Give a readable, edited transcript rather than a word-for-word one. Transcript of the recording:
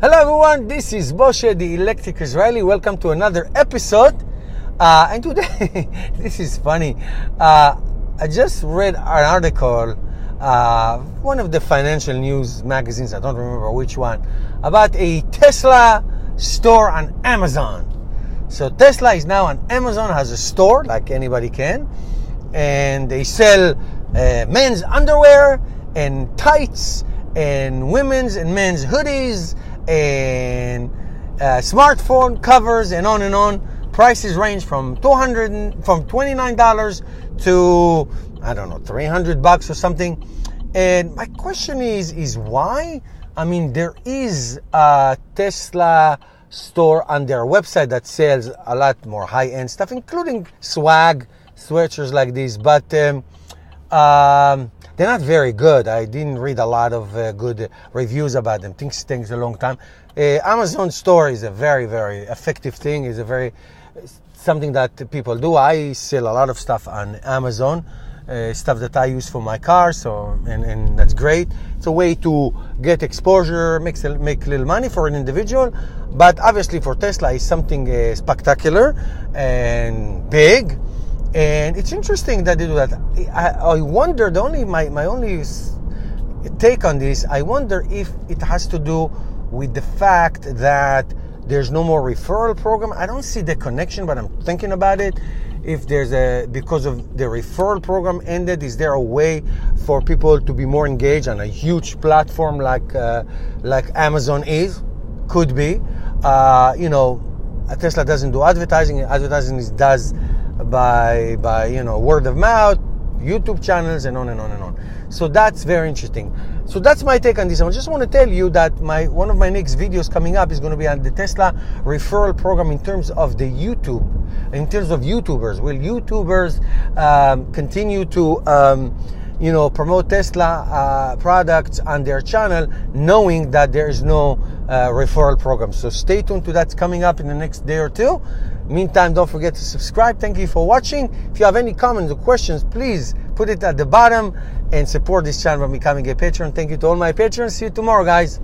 Hello everyone, this is Moshe, the Electric Israeli. Welcome to another episode. And today, this is funny. I just read an article, one of the financial news magazines, I don't remember which one, about a Tesla store on Amazon. So Tesla is now on Amazon, has a store like anybody can, and they sell men's underwear and tights and women's and men's hoodies and smartphone covers and on and on. Prices range from $29 to I don't know $300 or something. And my question is why? I mean, there is a Tesla store on their website that sells a lot more high-end stuff, including swag, sweatshirts like this, but they're not very good. I didn't read a lot of good reviews about them. Things takes a long time. Amazon store is a very, very effective thing. It's something that people do. I sell a lot of stuff on Amazon, stuff that I use for my car. So and that's great. It's a way to get exposure, make a little money for an individual. But obviously for Tesla, it's something spectacular and big. And it's interesting that they do that. I wonder, my only take on this, I wonder if it has to do with the fact that there's no more referral program. I don't see the connection, but I'm thinking about it. If because of the referral program ended, is there a way for people to be more engaged on a huge platform like Amazon is? Could be. Tesla doesn't do advertising. Advertising does by word of mouth, YouTube channels, and on and on and on. So that's very interesting. So that's my take on this. I just want to tell you that one of my next videos coming up is going to be on the Tesla referral program in terms of the YouTube, in terms of YouTubers. Will YouTubers continue to promote Tesla products on their channel, knowing that there is no referral program? So stay tuned to that. Coming up in the next day or two. Meantime, don't forget to subscribe. Thank you for watching. If you have any comments or questions, please put it at the bottom and support this channel by becoming a patron. Thank you to all my patrons. See you tomorrow, guys.